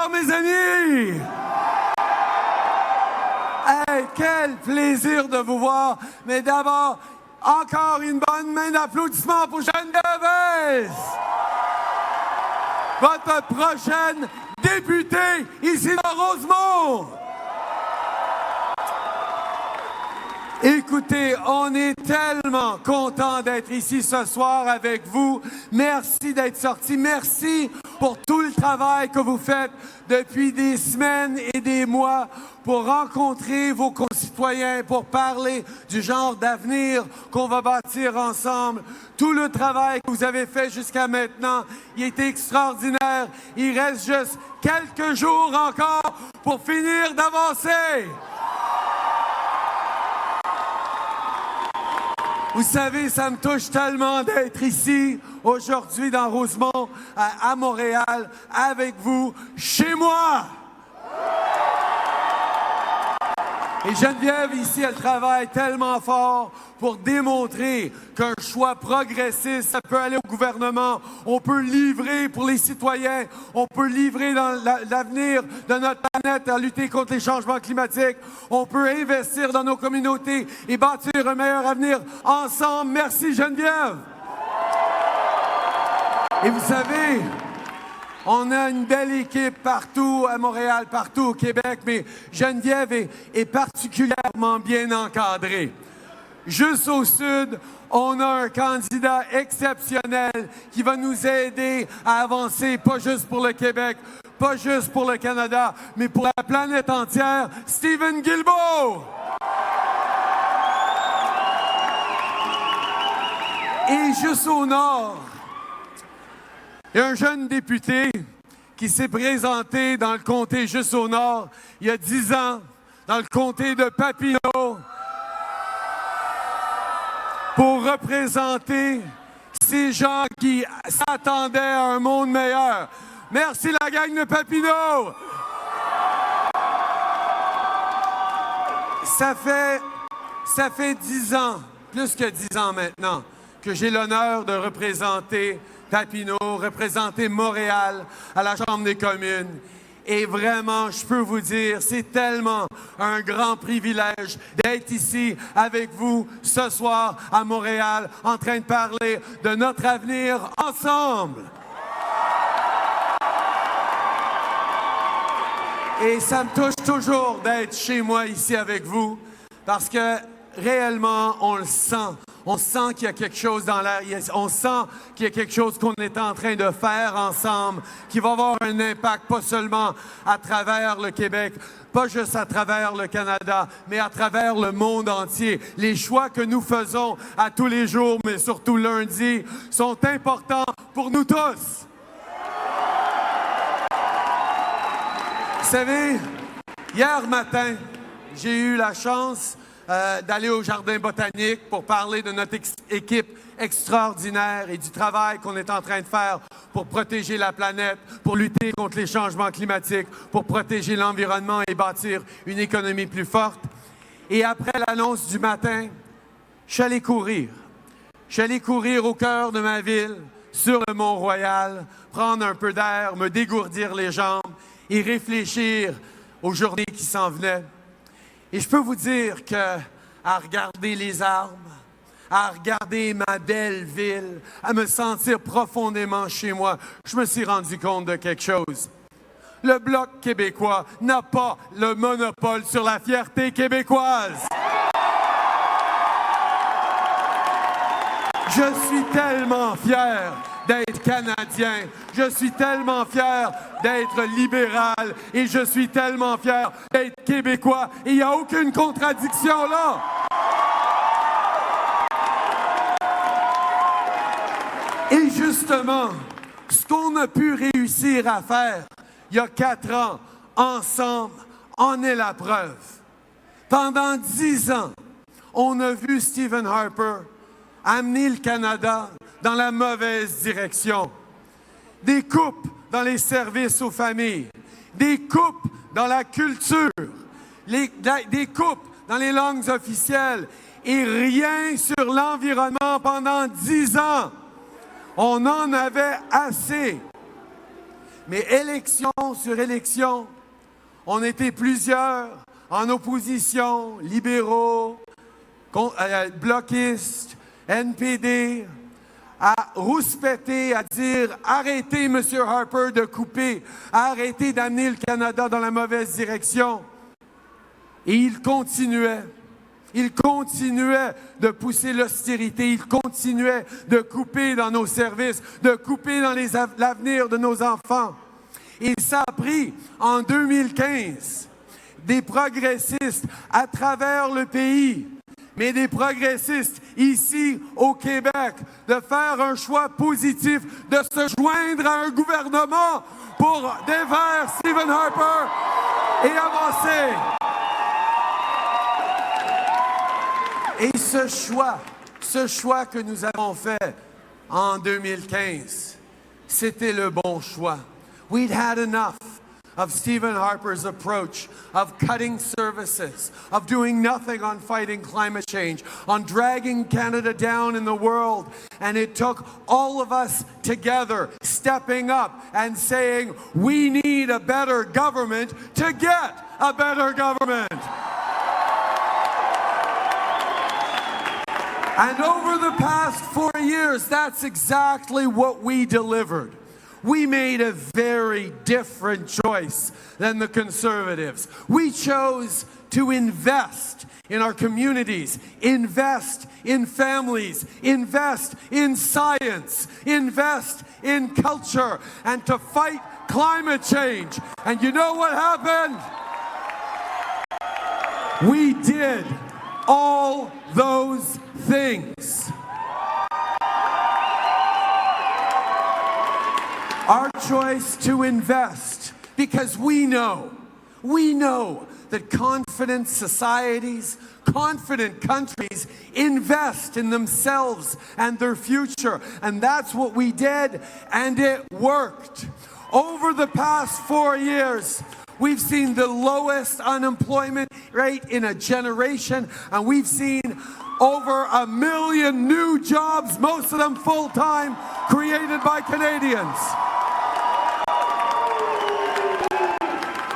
Bonsoir mes amis! Hey, quel plaisir de vous voir! Mais d'abord, encore une bonne main d'applaudissements pour Geneviève! Votre prochaine députée ici dans Rosemont! Écoutez, on est tellement content d'être ici ce soir avec vous. Merci d'être sortis. Merci pour tout le travail que vous faites depuis des semaines et des mois pour rencontrer vos concitoyens, pour parler du genre d'avenir qu'on va bâtir ensemble. Tout le travail que vous avez fait jusqu'à maintenant, il est extraordinaire. Il reste juste quelques jours encore pour finir d'avancer. Vous savez, ça me touche tellement d'être ici, aujourd'hui, dans Rosemont, à Montréal, avec vous, chez moi! Et Geneviève, ici, elle travaille tellement fort pour démontrer qu'un choix progressiste, ça peut aller au gouvernement. On peut livrer pour les citoyens. On peut livrer dans l'avenir de notre planète à lutter contre les changements climatiques. On peut investir dans nos communautés et bâtir un meilleur avenir ensemble. Merci, Geneviève! Et vous savez, on a une belle équipe partout à Montréal, partout au Québec, mais Geneviève est particulièrement bien encadrée. Juste au sud, on a un candidat exceptionnel qui va nous aider à avancer, pas juste pour le Québec, pas juste pour le Canada, mais pour la planète entière, Stephen Guilbeault! Et juste au nord, il y a un jeune député qui s'est présenté dans le comté juste au nord, il y a 10 ans, dans le comté de Papineau, pour représenter ces gens qui s'attendaient à un monde meilleur. Merci la gang de Papineau! Ça fait 10 ans, plus que 10 ans maintenant, que j'ai l'honneur de représenter Papineau, représenter Montréal à la Chambre des communes. Et vraiment, je peux vous dire, c'est tellement un grand privilège d'être ici avec vous ce soir à Montréal, en train de parler de notre avenir ensemble. Et ça me touche toujours d'être chez moi ici avec vous, parce que réellement, on le sent. On sent qu'il y a quelque chose dans l'air. On sent qu'il y a quelque chose qu'on est en train de faire ensemble, qui va avoir un impact pas seulement à travers le Québec, pas juste à travers le Canada, mais à travers le monde entier. Les choix que nous faisons à tous les jours, mais surtout lundi, sont importants pour nous tous. Vous savez, hier matin, j'ai eu la chance d'aller au Jardin botanique pour parler de notre équipe extraordinaire et du travail qu'on est en train de faire pour protéger la planète, pour lutter contre les changements climatiques, pour protéger l'environnement et bâtir une économie plus forte. Et après l'annonce du matin, je suis allé courir. Je suis allé courir au cœur de ma ville, sur le Mont-Royal, prendre un peu d'air, me dégourdir les jambes et réfléchir aux journées qui s'en venaient. Et je peux vous dire qu'à regarder les arbres, à regarder ma belle ville, à me sentir profondément chez moi, je me suis rendu compte de quelque chose. Le Bloc québécois n'a pas le monopole sur la fierté québécoise. Je suis tellement fier d'être Canadien. Je suis tellement fier d'être libéral et je suis tellement fier d'être Québécois. Et il n'y a aucune contradiction là. Et justement, ce qu'on a pu réussir à faire il y a 4 ans, ensemble, en est la preuve. Pendant 10 ans, on a vu Stephen Harper amener le Canada dans la mauvaise direction. Des coupes dans les services aux familles, des coupes dans la culture, des coupes dans les langues officielles et rien sur l'environnement pendant 10 ans. On en avait assez. Mais élection sur élection, on était plusieurs en opposition, libéraux, bloquistes, NPD, à rouspéter, à dire « Arrêtez, M. Harper, de couper, arrêtez d'amener le Canada dans la mauvaise direction ». Et il continuait. Il continuait de pousser l'austérité, il continuait de couper dans nos services, de couper dans l'avenir de nos enfants. Et ça a pris, en 2015, des progressistes à travers le pays, mais des progressistes ici au Québec, de faire un choix positif, de se joindre à un gouvernement pour défaire Stephen Harper et avancer. Et ce choix que nous avons fait en 2015, c'était le bon choix. We'd had enough of Stephen Harper's approach of cutting services, of doing nothing on fighting climate change, on dragging Canada down in the world. And it took all of us together stepping up and saying, we need a better government to get a better government. And over the past 4 years, that's exactly what we delivered. We made a very different choice than the Conservatives. We chose to invest in our communities, invest in families, invest in science, invest in culture, and to fight climate change. And you know what happened? We did all those things. Our choice to invest, because we know that confident societies, confident countries invest in themselves and their future. And that's what we did, and it worked. Over the past 4 years, we've seen the lowest unemployment rate in a generation, and we've seen over 1 million new jobs, most of them full-time, created by Canadians.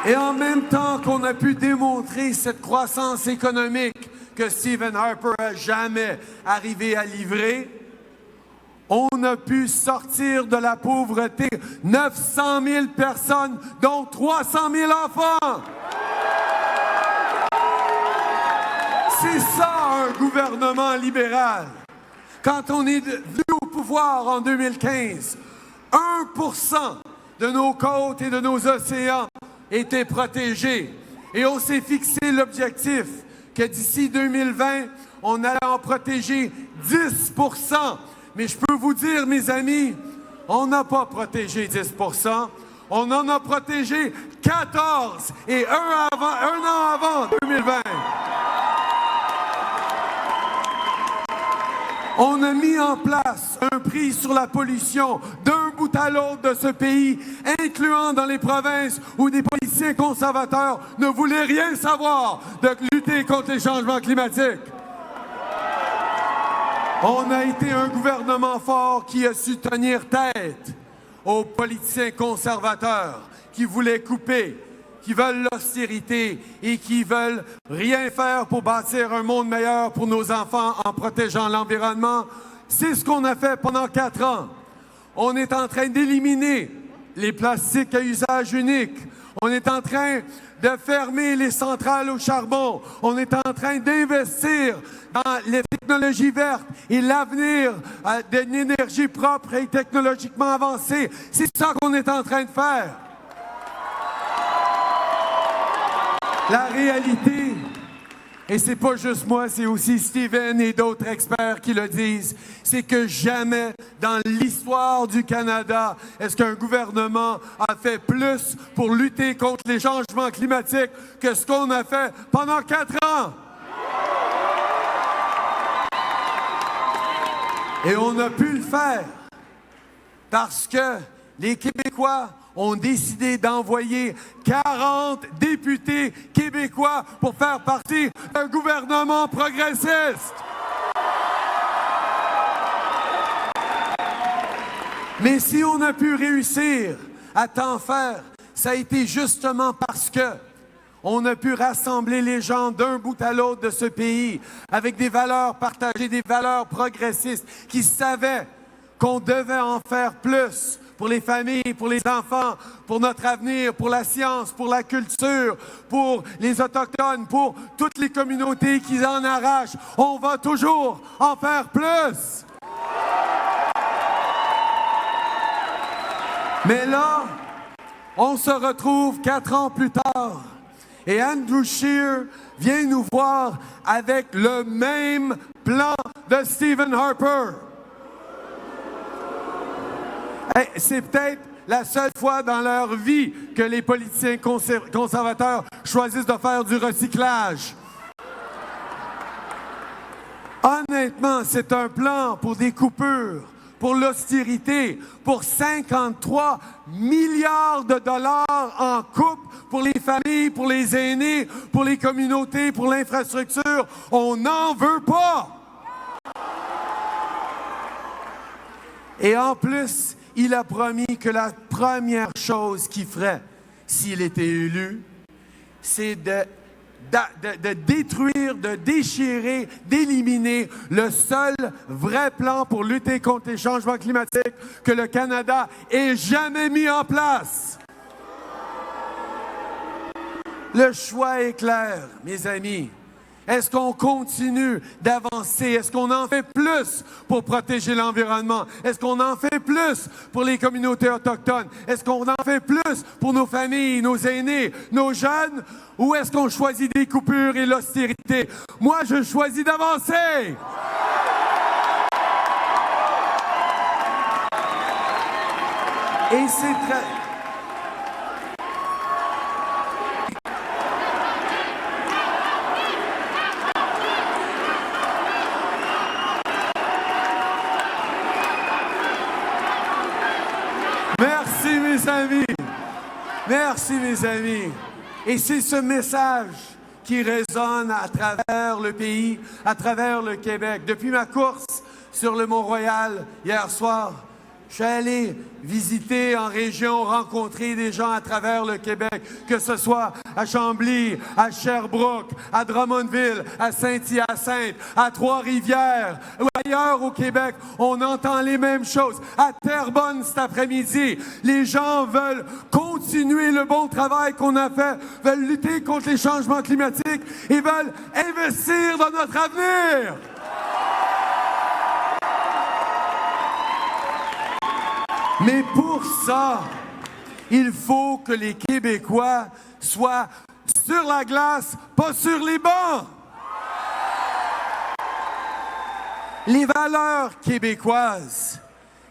Et en même temps qu'on a pu démontrer cette croissance économique que Stephen Harper n'a jamais arrivé à livrer, on a pu sortir de la pauvreté 900 000 personnes, dont 300 000 enfants. C'est ça un gouvernement libéral. Quand on est venu au pouvoir en 2015, 1% de nos côtes et de nos océans étaient protégés. Et on s'est fixé l'objectif que d'ici 2020, on allait en protéger 10%. Mais je peux vous dire, mes amis, on n'a pas protégé 10%. On en a protégé 14 et un an avant 2020. On a mis en place un prix sur la pollution d'un bout à l'autre de ce pays, incluant dans les provinces où des politiciens conservateurs ne voulaient rien savoir de lutter contre les changements climatiques. On a été un gouvernement fort qui a su tenir tête aux politiciens conservateurs qui voulaient couper, qui veulent l'austérité et qui veulent rien faire pour bâtir un monde meilleur pour nos enfants en protégeant l'environnement. C'est ce qu'on a fait pendant 4 ans. On est en train d'éliminer les plastiques à usage unique. On est en train de fermer les centrales au charbon. On est en train d'investir dans les technologies vertes et l'avenir d'une énergie propre et technologiquement avancée. C'est ça qu'on est en train de faire. La réalité, et c'est pas juste moi, c'est aussi Stephen et d'autres experts qui le disent, c'est que jamais dans l'histoire du Canada est-ce qu'un gouvernement a fait plus pour lutter contre les changements climatiques que ce qu'on a fait pendant 4 ans. Et on a pu le faire parce que les Québécois ont décidé d'envoyer 40 députés québécois pour faire partie d'un gouvernement progressiste. Mais si on a pu réussir à tant faire, ça a été justement parce que on a pu rassembler les gens d'un bout à l'autre de ce pays avec des valeurs partagées, des valeurs progressistes qui savaient qu'on devait en faire plus pour les familles, pour les enfants, pour notre avenir, pour la science, pour la culture, pour les Autochtones, pour toutes les communautés qui en arrachent. On va toujours en faire plus. Mais là, on se retrouve 4 ans plus tard et Andrew Scheer vient nous voir avec le même plan de Stephen Harper. Hey, c'est peut-être la seule fois dans leur vie que les politiciens conservateurs choisissent de faire du recyclage. Honnêtement, c'est un plan pour des coupures, pour l'austérité, pour 53 milliards de dollars en coupe pour les familles, pour les aînés, pour les communautés, pour l'infrastructure. On n'en veut pas! Et en plus, il a promis que la première chose qu'il ferait s'il était élu, c'est de détruire, de déchirer, d'éliminer le seul vrai plan pour lutter contre les changements climatiques que le Canada ait jamais mis en place. Le choix est clair, mes amis. Est-ce qu'on continue d'avancer? Est-ce qu'on en fait plus pour protéger l'environnement? Est-ce qu'on en fait plus pour les communautés autochtones? Est-ce qu'on en fait plus pour nos familles, nos aînés, nos jeunes? Ou est-ce qu'on choisit des coupures et l'austérité? Moi, je choisis d'avancer! Et c'est très... Merci, mes amis. Merci, mes amis. Et c'est ce message qui résonne à travers le pays, à travers le Québec. Depuis ma course sur le Mont-Royal hier soir, je suis allé visiter en région, rencontrer des gens à travers le Québec, que ce soit à Chambly, à Sherbrooke, à Drummondville, à Saint-Hyacinthe, à Trois-Rivières, ou ailleurs au Québec. On entend les mêmes choses. À Terrebonne cet après-midi, les gens veulent continuer le bon travail qu'on a fait, veulent lutter contre les changements climatiques et veulent investir dans notre avenir. Mais pour ça, il faut que les Québécois soient sur la glace, pas sur les bancs. Les valeurs québécoises,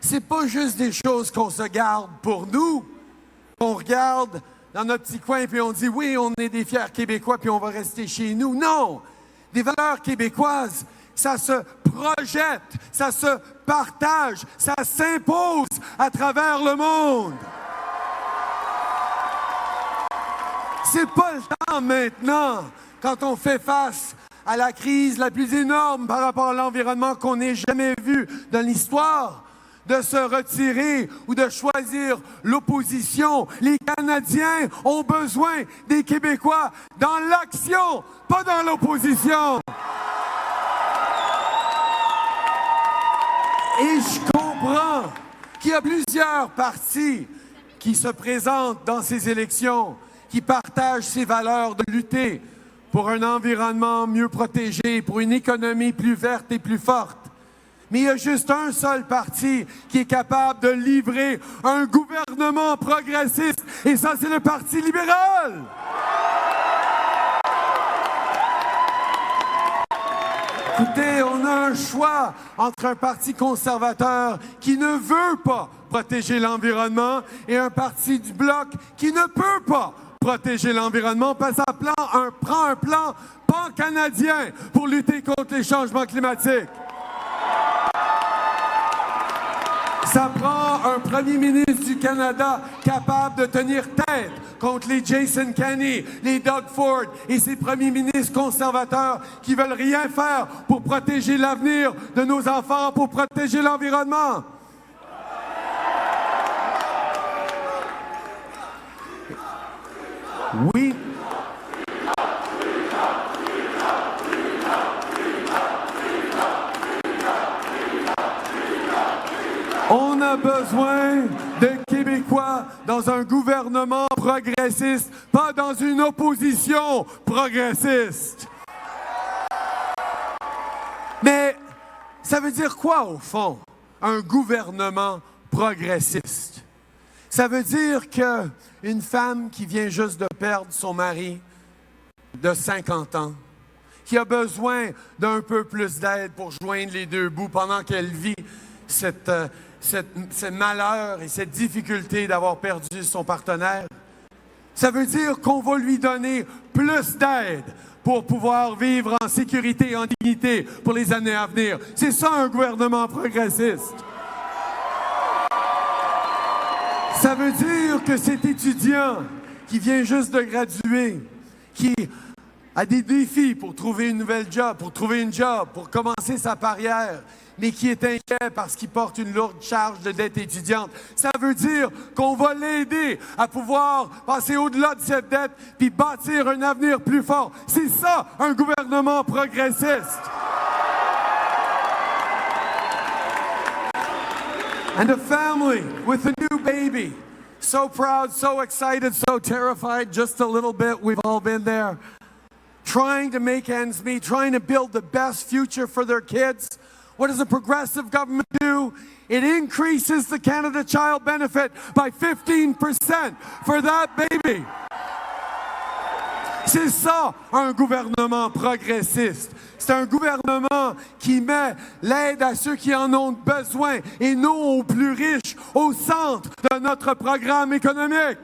c'est pas juste des choses qu'on se garde pour nous, qu'on regarde dans notre petit coin puis on dit oui, on est des fiers Québécois puis on va rester chez nous. Non, des valeurs québécoises, ça se projette, ça se partage, ça s'impose à travers le monde. C'est pas le temps maintenant, quand on fait face à la crise la plus énorme par rapport à l'environnement qu'on ait jamais vu dans l'histoire, de se retirer ou de choisir l'opposition. Les Canadiens ont besoin des Québécois dans l'action, pas dans l'opposition. Et je comprends qu'il y a plusieurs partis qui se présentent dans ces élections, qui partagent ces valeurs de lutter pour un environnement mieux protégé, pour une économie plus verte et plus forte. Mais il y a juste un seul parti qui est capable de livrer un gouvernement progressiste, et ça, c'est le Parti libéral! Écoutez, on a un choix entre un parti conservateur qui ne veut pas protéger l'environnement et un parti du Bloc qui ne peut pas protéger l'environnement parce que ça prend un plan pan-canadien pour lutter contre les changements climatiques. Ça prend un premier ministre du Canada capable de tenir tête contre les Jason Kenney, les Doug Ford et ces premiers ministres conservateurs qui veulent rien faire pour protéger l'avenir de nos enfants, pour protéger l'environnement. Oui. On a besoin de Québécois dans un gouvernement progressiste, pas dans une opposition progressiste. Mais ça veut dire quoi, au fond, un gouvernement progressiste? Ça veut dire qu'une femme qui vient juste de perdre son mari de 50 ans, qui a besoin d'un peu plus d'aide pour joindre les deux bouts pendant qu'elle vit ce malheur et cette difficulté d'avoir perdu son partenaire, ça veut dire qu'on va lui donner plus d'aide pour pouvoir vivre en sécurité et en dignité pour les années à venir. C'est ça un gouvernement progressiste. Ça veut dire que cet étudiant qui vient juste de graduer, qui a des défis pour trouver une nouvelle job, pour trouver une job, pour commencer sa carrière, mais qui est inquiet parce qu'il porte une lourde charge de dette étudiante. Ça veut dire qu'on va l'aider à pouvoir passer au-delà de cette dette puis bâtir un avenir plus fort. C'est ça, un gouvernement progressiste. And a family with a new baby. So proud, so excited, so terrified, just a little bit. We've all been there. Trying to make ends meet, trying to build the best future for their kids. What does a progressive government do? It increases the Canada Child Benefit by 15% for that baby. C'est ça, un gouvernement progressiste. C'est un gouvernement qui met l'aide à ceux qui en ont besoin et non aux plus riches au centre de notre programme économique.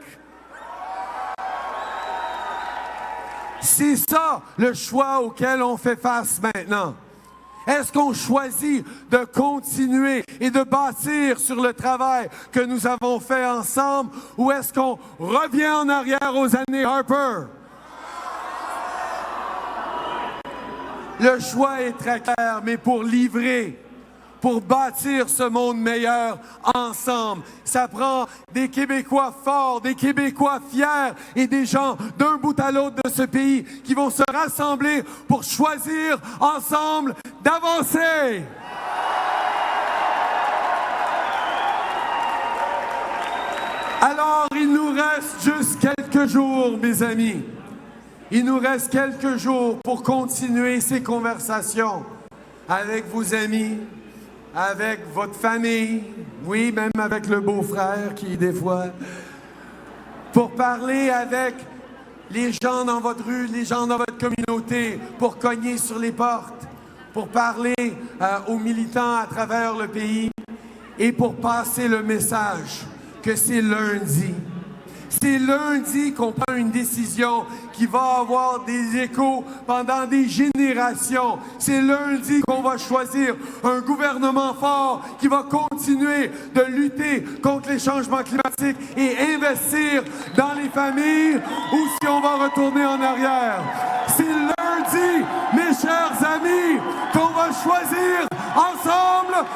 C'est ça le choix auquel on fait face maintenant. Est-ce qu'on choisit de continuer et de bâtir sur le travail que nous avons fait ensemble ou est-ce qu'on revient en arrière aux années Harper? Le choix est très clair, mais pour livrer, pour bâtir ce monde meilleur ensemble, ça prend des Québécois forts, des Québécois fiers et des gens d'un bout à l'autre de ce pays qui vont se rassembler pour choisir ensemble d'avancer. Alors, il nous reste juste quelques jours, mes amis. Il nous reste quelques jours pour continuer ces conversations avec vos amis, avec votre famille, oui, même avec le beau-frère qui, des fois, pour parler avec les gens dans votre rue, les gens dans votre communauté, pour cogner sur les portes, pour parler aux militants à travers le pays et pour passer le message que c'est lundi. C'est lundi qu'on prend une décision qui va avoir des échos pendant des générations. C'est lundi qu'on va choisir un gouvernement fort qui va continuer de lutter contre les changements climatiques et investir dans les familles ou si on va retourner en arrière. C'est lundi, mes chers amis, qu'on va choisir ensemble